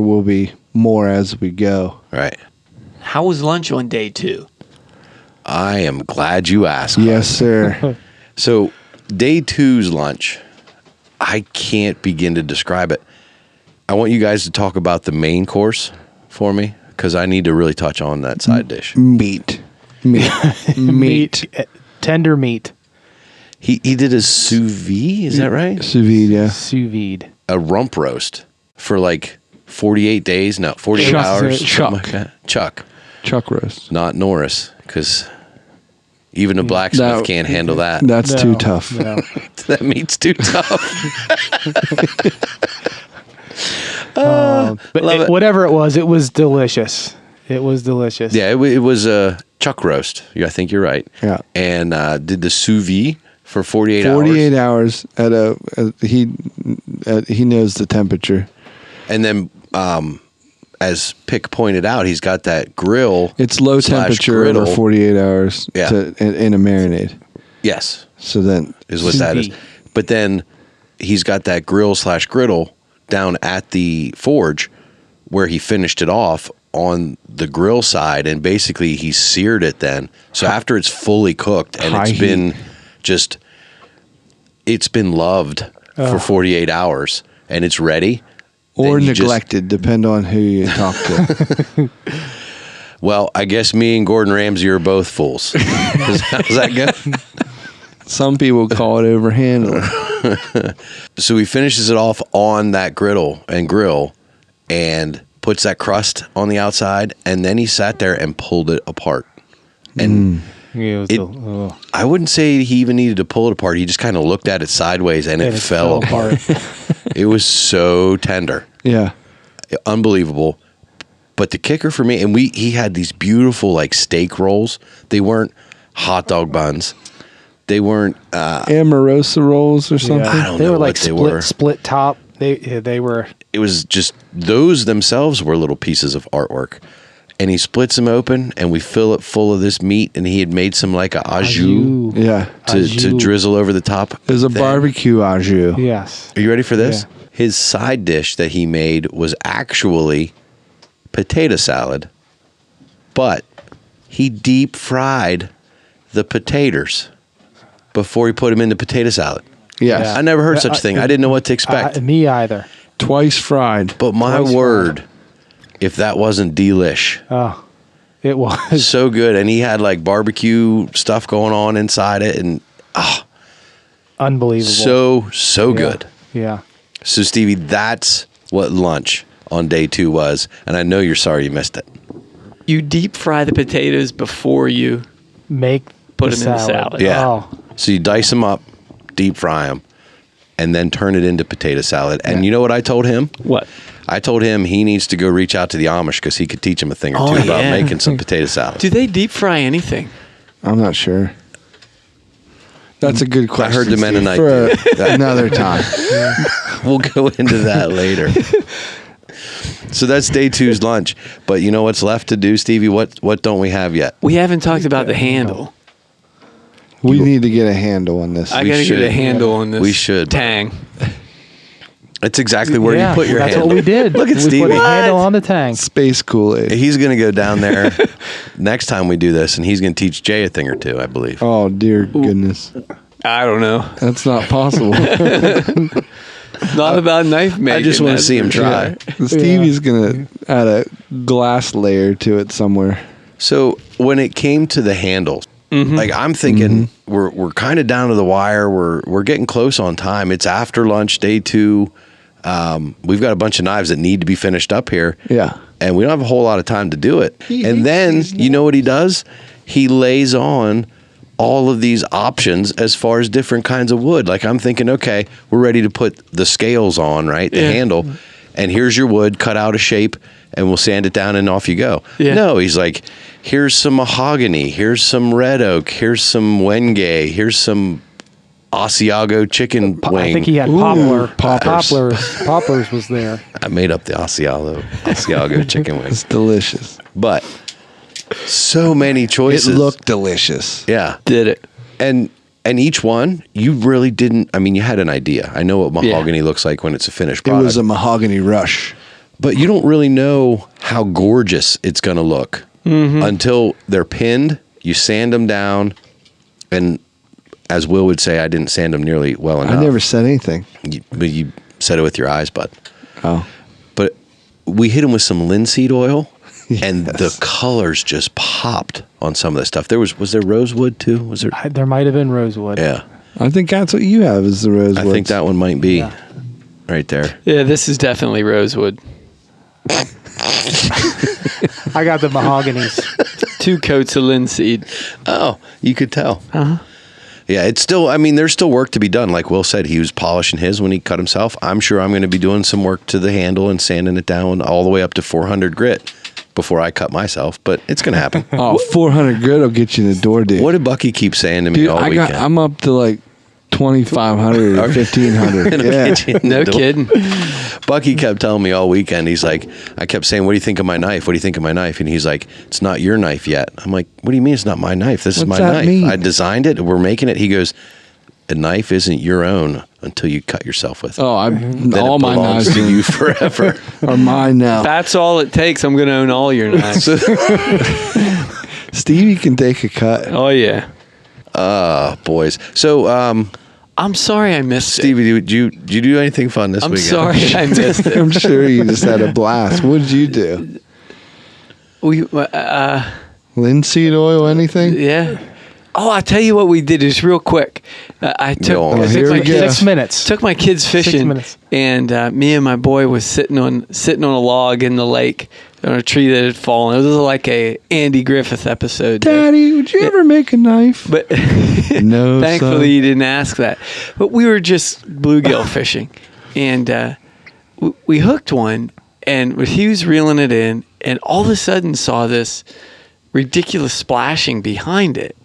will be more as we go. Right. How was lunch on day 2? I am glad you asked. Yes, sir. So, day 2's lunch, I can't begin to describe it. I want you guys to talk about the main course for me, because I need to really touch on that side dish. Meat. Tender meat. He did a sous vide, is that right? Sous vide, yeah. Sous vide. A rump roast for like 48 days? No, 48 hours. something like that. Chuck roast. Not Norris, because even a blacksmith can't handle that. That's too tough. No. That meat's too tough. But whatever it was delicious. It was delicious. Yeah, it was a chuck roast. I think you're right. Yeah. And did the sous vide for 48 hours. 48 hours he knows the temperature. And then, as Pick pointed out, he's got that grill. It's low temperature griddle. over 48 hours in a marinade. Yes. So then is what that is. But then he's got that grill/griddle down at the forge where he finished it off on the grill side, and basically he seared it then. So after it's fully cooked and it's been loved for 48 hours and it's ready. Or neglected, depend on who you talk to. Well, I guess me and Gordon Ramsay are both fools. How's that go? Some people call it overhandling. So he finishes it off on that griddle and grill and puts that crust on the outside, and then he sat there and pulled it apart. And I wouldn't say he even needed to pull it apart. He just kind of looked at it sideways, and it fell apart. It was so tender. Yeah. Unbelievable. But the kicker for me, and he had these beautiful like steak rolls. They weren't hot dog buns. They weren't Amorosa rolls or something. I don't know what they were. Split top. They were. It was just those themselves were little pieces of artwork. And he splits them open, and we fill it full of this meat. And he had made some like a au jus, to drizzle over the top. There's a barbecue au jus. Yes. Are you ready for this? Yeah. His side dish that he made was actually potato salad, but he deep fried the potatoes before he put them into potato salad. Yes. I never heard such a thing. I didn't know what to expect. Me either. Twice fried. But my word, if that wasn't delish. Oh, it was. So good. And he had like barbecue stuff going on inside it, and unbelievable. So good. Yeah. So Stevie, that's what lunch on day 2 was, and I know you're sorry you missed it. You deep fry the potatoes before you put them in the salad. Yeah. Oh. So you dice them up, deep fry them, and then turn it into potato salad. And you know what I told him? What? I told him he needs to go reach out to the Amish because he could teach him a thing or two about making some potato salad. Do they deep fry anything? I'm not sure. That's a good question. I heard the Mennonite for another time. We'll go into that later. So that's day 2's lunch. But you know what's left to do, Stevie? What don't we have yet? We haven't talked about the handle. We need to get a handle on this. I got to get a handle on this. We should. Tang. That's exactly where you put your that's handle. what we did. Look at we Stevie. put a handle on the tank. Space Kool-Aid. He's going to go down there next time we do this, and he's going to teach Jay a thing or two, I believe. Oh, dear goodness. I don't know. That's not possible. Not about knife making. I just want to see him try. Yeah. Stevie's going to add a glass layer to it somewhere. So when it came to the handles, like I'm thinking we're kind of down to the wire. We're getting close on time. It's after lunch, day 2. We've got a bunch of knives that need to be finished up here. Yeah. And we don't have a whole lot of time to do it. And then, you know what he does? He lays on all of these options as far as different kinds of wood. Like I'm thinking, okay, we're ready to put the scales on, right? The handle. And here's your wood, cut out a shape, and we'll sand it down and off you go. Yeah. No, he's like, here's some mahogany, here's some red oak, here's some Wenge, here's some Asiago chicken wing. I think he had poplar. Poppers. Poplars was there. I made up the Asiago chicken wing. It's delicious. But so many choices. It looked delicious. Yeah. Did it. And each one, you really didn't, I mean, you had an idea. I know what mahogany looks like when it's a finished product. It was a mahogany rush. But you don't really know how gorgeous it's going to look until they're pinned, you sand them down, and as Will would say, I didn't sand them nearly well enough. I never said anything. But you said it with your eyes, bud. Oh. But we hit them with some linseed oil, and Yes. the colors just popped on some of the stuff. Was there rosewood too? Was there? There might have been rosewood. Yeah. I think that's what you have is the rosewood. I think that one might be right there. Yeah, this is definitely rosewood. I got the mahoganies. 2 coats of linseed. Oh, you could tell. Uh-huh. Yeah, it's still, I mean, there's still work to be done. Like Will said, he was polishing his when he cut himself. I'm sure I'm going to be doing some work to the handle and sanding it down all the way up to 400 grit before I cut myself, but it's going to happen. Oh, 400 grit will get you in the door, dude. What did Bucky keep saying to me Dude, all weekend? I'm up to like 2,500 or 1,500. Yeah. No kidding. Bucky kept telling me all weekend, he's like, I kept saying, what do you think of my knife? What do you think of my knife? And he's like, it's not your knife yet. I'm like, what do you mean it's not my knife? This is my What's that knife. mean? I designed it. We're making it. He goes, a knife isn't your own until you cut yourself with it. Oh, Then all it my belongs knives to you forever. are mine now. That's all it takes. I'm going to own all your knives. Stevie can take a cut. Oh, yeah. Boys. So, I'm sorry I missed it. Stevie, did you do anything fun this I'm weekend? sorry I missed it. I'm sure you just had a blast. What did you do? We, Linseed oil, anything? yeah. Oh, I'll tell you what we did is real quick. I took, Go on. I took Here my we go. kids, 6 minutes. took my kids fishing, minutes. and me and my boy was sitting on a log in the lake on a tree that had fallen. It was like a Andy Griffith episode. Daddy, would you ever make a knife? But No, thankfully son. you didn't ask that. But we were just bluegill fishing, and we hooked one, and he was reeling it in, and all of a sudden saw this ridiculous splashing behind it.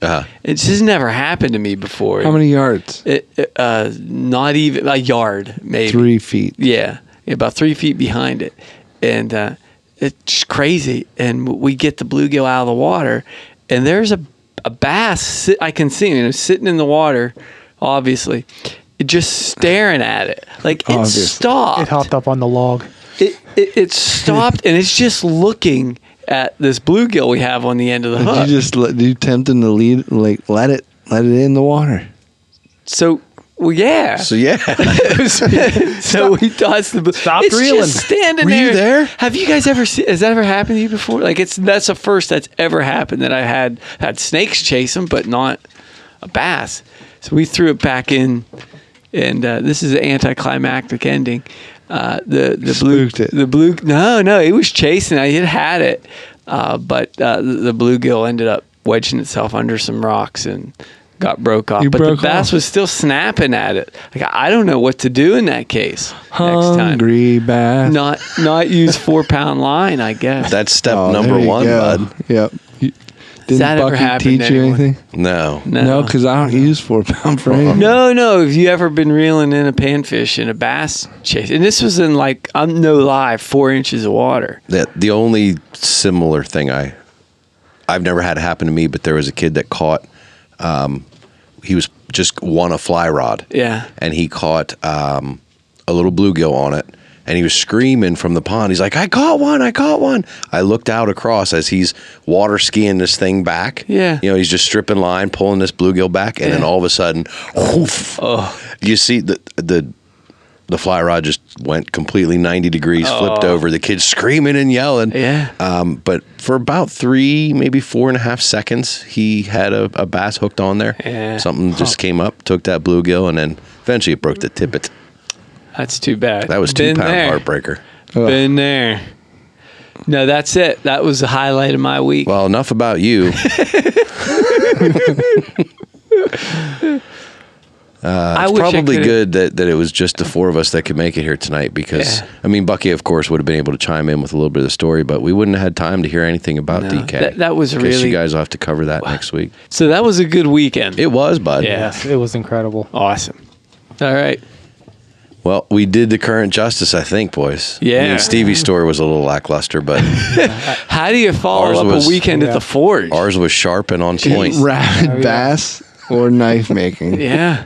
It's just never happened to me before. How many yards? Not even a yard, maybe 3 feet. Yeah, about 3 feet behind it, and it's crazy. And we get the bluegill out of the water, and there's a bass. I can see him sitting in the water, obviously, just staring at it. Like it Obviously. stopped. It hopped up on the log. It stopped, and it's just looking at this bluegill we have on the end of the hook. Did you tempt him to let it in the water? So, well, yeah. So, yeah. So we tossed the. Stop it's reeling. just standing Were there. you there? Have you guys ever seen? Has that ever happened to you before? Like that's the first that's ever happened that I had snakes chase them, but not a bass. So we threw it back in, and this is an anticlimactic ending. The Spooked it. The blue. No, it was chasing. I had it, but the bluegill ended up wedging itself under some rocks and got broke off. But the bass was still snapping at it. Like I don't know what to do in that case next time. Hungry bass. Not use 4-pound line, I guess. That's step Oh, number there you 1, go. bud. Yep. Didn't that ever Bucky happen teach to you anyone? anything? No. No, because I don't use 4-pound frame. No. Have you ever been reeling in a panfish in a bass chase? And this was in like, I'm no lie, 4 inches of water. The only similar thing I've never had happen to me, but there was a kid that caught, he was just won a fly rod. Yeah. And he caught a little bluegill on it. And he was screaming from the pond. He's like, I caught one. I looked out across as he's water skiing this thing back. Yeah. You know, he's just stripping line, pulling this bluegill back. And then all of a sudden, whoof, you see the fly rod just went completely 90 degrees, flipped over. The kid's screaming and yelling. Yeah. But for about 3, maybe 4.5 seconds, he had a bass hooked on there. Yeah. Something just came up, took that bluegill, and then eventually it broke the tippet. That's too bad. That was 2-pound heartbreaker. Been there. No, that's it. That was the highlight of my week. Well, enough about you. It's probably good that it was just the 4 of us that could make it here tonight because, I mean, Bucky, of course, would have been able to chime in with a little bit of the story, but we wouldn't have had time to hear anything about DK. That was Guess really... you guys will have to cover that next week. So that was a good weekend. It was, bud. Yeah. Yes, it was incredible. Awesome. All right. Well, we did the current justice, I think, boys. Yeah. Me and Stevie's story was a little lackluster, but How do you follow Ours up was- a weekend at the Forge? ours was sharp and on point. Rabid bass or knife making. Yeah.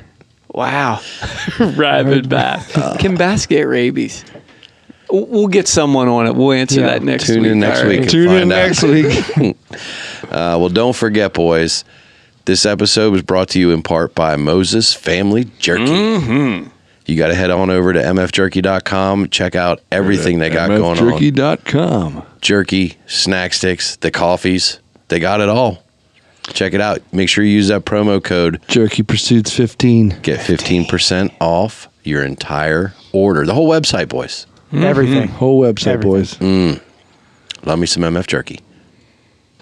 Wow. Rabid bass. Can bass get rabies? We'll get someone on it. We'll answer that next week. Tune in next All week. right. and find out. next week. Well, don't forget, boys, this episode was brought to you in part by Moses Family Jerky. Mm-hmm. You got to head on over to mfjerky.com. Check out everything they got going on. mfjerky.com. Jerky, snack sticks, the coffees. They got it all. Check it out. Make sure you use that promo code. Jerky Pursuits 15. Get 15% off your entire order. The whole website, boys. Everything. Whole website, Everything. boys. Love me some MF Jerky.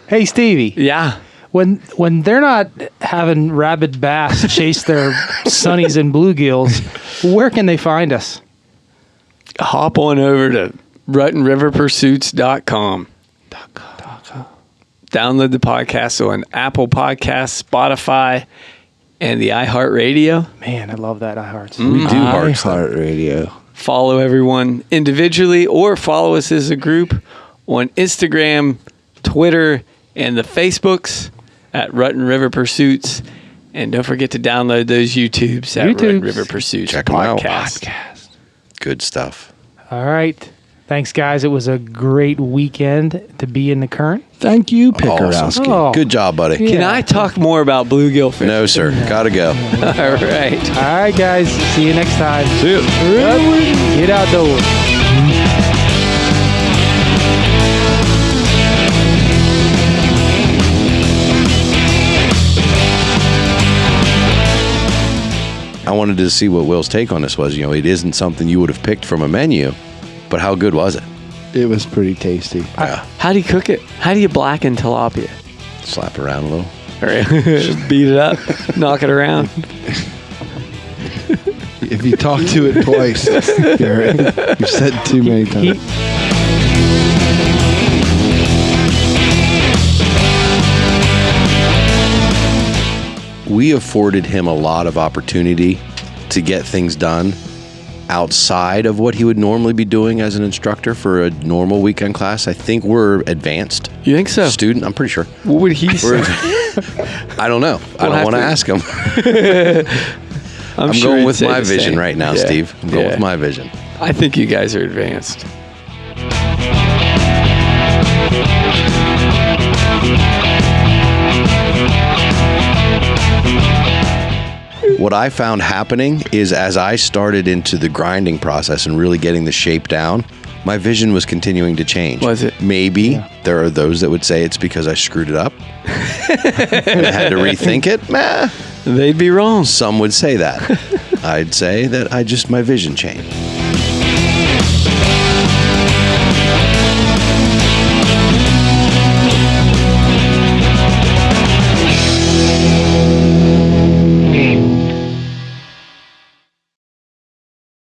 Hey, Stevie. Yeah. When they're not having rabid bass chase their sunnies and bluegills, where can they find us? Hop on over to RuttenRiverPursuits.com. Download the podcast on Apple Podcasts, Spotify, and the iHeartRadio. Man, I love that iHearts. We do heart stuff. iHeartRadio. Follow everyone individually or follow us as a group on Instagram, Twitter, and the Facebooks at Rutten River Pursuits. And don't forget to download those YouTubes at Rutten River Pursuits. Check 'em out. Podcast. Good stuff. All right. Thanks, guys. It was a great weekend to be in the current. Thank you, Pikarowski. Oh. Good job, buddy. Can I talk more about bluegill fishing? No, sir. Gotta go. All right. All right, guys. See you next time. See you. Get outdoors. I wanted to see what Will's take on this was. You know, it isn't something you would have picked from a menu, but how good was it? It was pretty tasty. Yeah. How do you cook it? How do you blacken tilapia? Slap around a little. All right. Just beat it up, knock it around. If you talk to it twice, you've said too many times. We afforded him a lot of opportunity to get things done outside of what he would normally be doing as an instructor for a normal weekend class. I think we're advanced. You think so? Student, I'm pretty sure. What would he say? I don't know. I We'll don't have want to to- ask him. I'm sure going he'd with say my the vision same. right now, Yeah. Steve. I'm going Yeah. with my vision. I think you guys are advanced. What I found happening is as I started into the grinding process and really getting the shape down, my vision was continuing to change. Was it? Maybe there are those that would say it's because I screwed it up and I had to rethink it. Meh. They'd be wrong. Some would say that. I'd say that my vision changed.